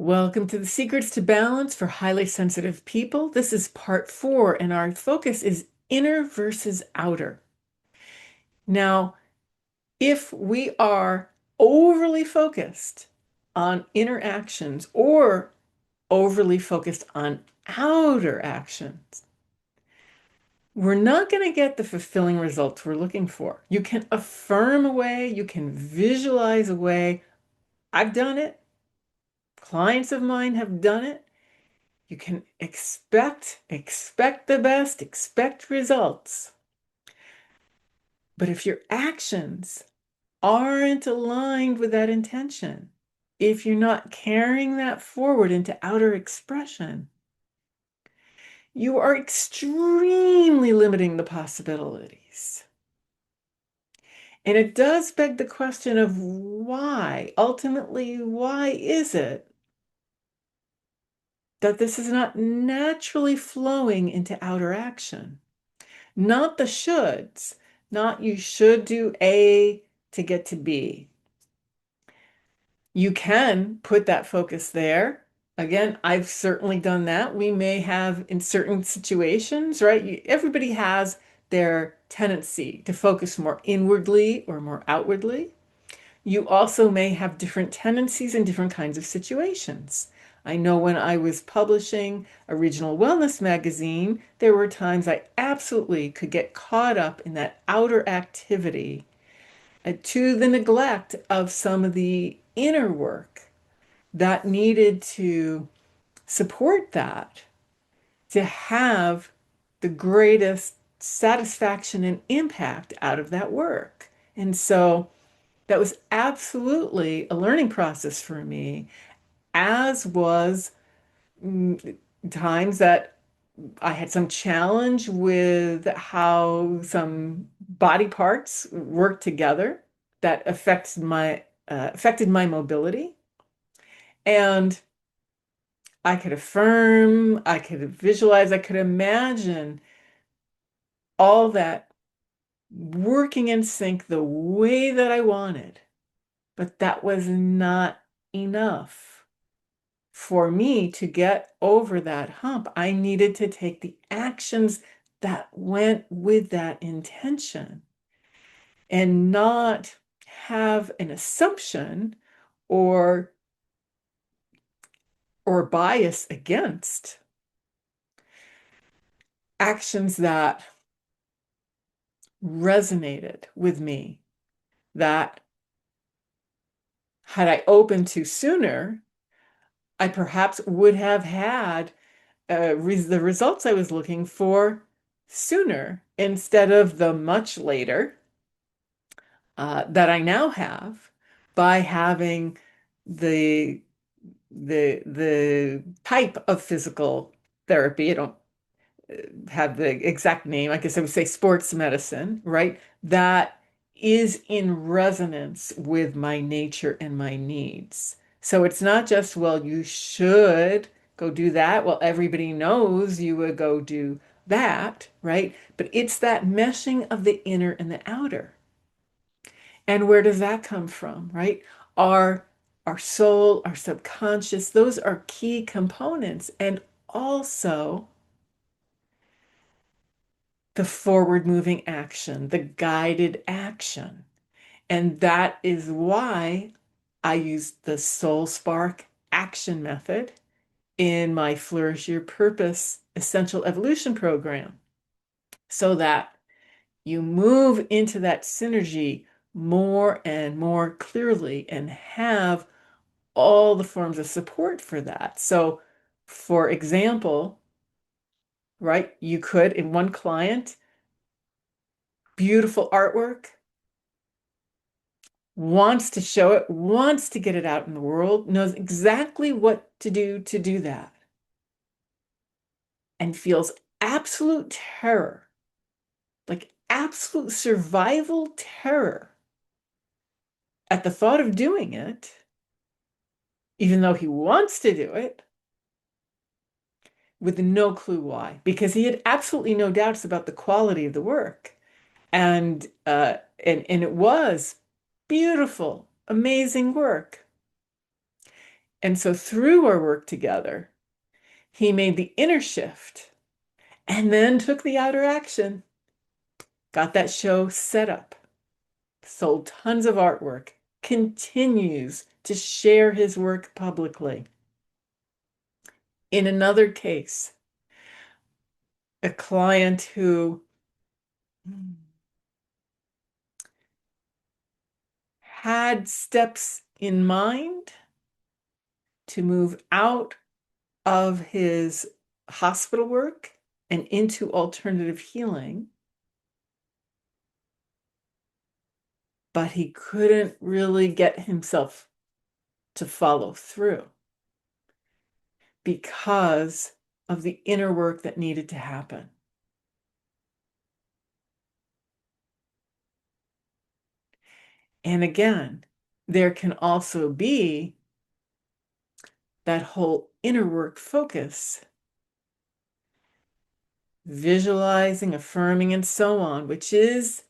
Welcome to the Secrets to Balance for Highly Sensitive People. This is part 4, and our focus is inner versus outer. Now, if we are overly focused on inner actions or overly focused on outer actions, we're not going to get the fulfilling results we're looking for. You can affirm away, you can visualize away. I've done it. Clients of mine have done it. You can expect the best, expect results. But if your actions aren't aligned with that intention, if you're not carrying that forward into outer expression, you are extremely limiting the possibilities. And it does beg the question of why, ultimately, why is it that this is not naturally flowing into outer action? Not the shoulds, not you should do A to get to B. You can put that focus there. Again, I've certainly done that. We may have in certain situations, right? Everybody has their tendency to focus more inwardly or more outwardly. You also may have different tendencies in different kinds of situations. I know when I was publishing a regional wellness magazine, there were times I absolutely could get caught up in that outer activity to the neglect of some of the inner work that needed to support that, to have the greatest satisfaction and impact out of that work. And so that was absolutely a learning process for me, as was times that I had some challenge with how some body parts work together that affected my mobility. And I could affirm, I could visualize, I could imagine all that working in sync the way that I wanted. But that was not enough for me to get over that hump. I needed to take the actions that went with that intention and not have an assumption or bias against actions that resonated with me, that had I opened to sooner, I perhaps would have had the results I was looking for sooner instead of the much later that I now have by having the the type of physical therapy. I don't have the exact name. I guess I would say sports medicine, right? That is in resonance with my nature and my needs. So it's not just, well, you should go do that. Well, everybody knows you would go do that, right? But it's that meshing of the inner and the outer. And where does that come from, right? Our our soul, our subconscious, those are key components. And also the forward moving action, the guided action. And that is why I use the Soul Spark action method in my Flourish Your Purpose Essential Evolution program, so that you move into that synergy more and more clearly and have all the forms of support for that. So, for example, right, you could, in one client, beautiful artwork, wants to show it, wants to get it out in the world, knows exactly what to do that, and feels absolute terror, like absolute survival terror at the thought of doing it, even though he wants to do it, with no clue why, because he had absolutely no doubts about the quality of the work. And it was beautiful, amazing work. And so through our work together, he made the inner shift and then took the outer action, got that show set up, sold tons of artwork, continues to share his work publicly. In another case, a client who had steps in mind to move out of his hospital work and into alternative healing, but he couldn't really get himself to follow through because of the inner work that needed to happen. And again, there can also be that whole inner work focus, visualizing, affirming, and so on, which is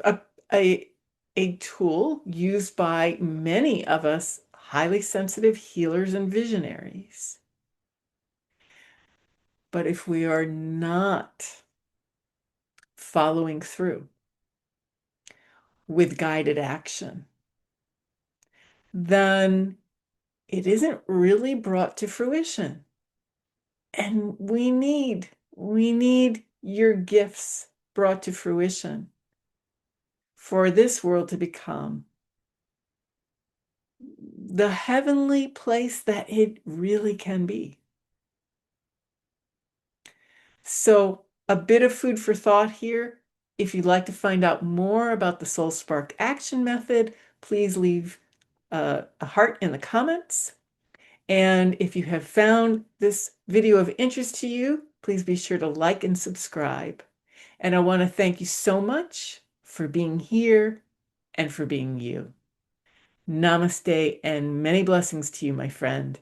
a, a, a tool used by many of us highly sensitive healers and visionaries. But if we are not following through with guided action, then it isn't really brought to fruition. And we need your gifts brought to fruition for this world to become the heavenly place that it really can be. So, a bit of food for thought here. If you'd like to find out more about the Soul Spark Action Method, please leave a heart in the comments. And if you have found this video of interest to you, please be sure to like and subscribe. And I want to thank you so much for being here and for being you. Namaste and many blessings to you, my friend.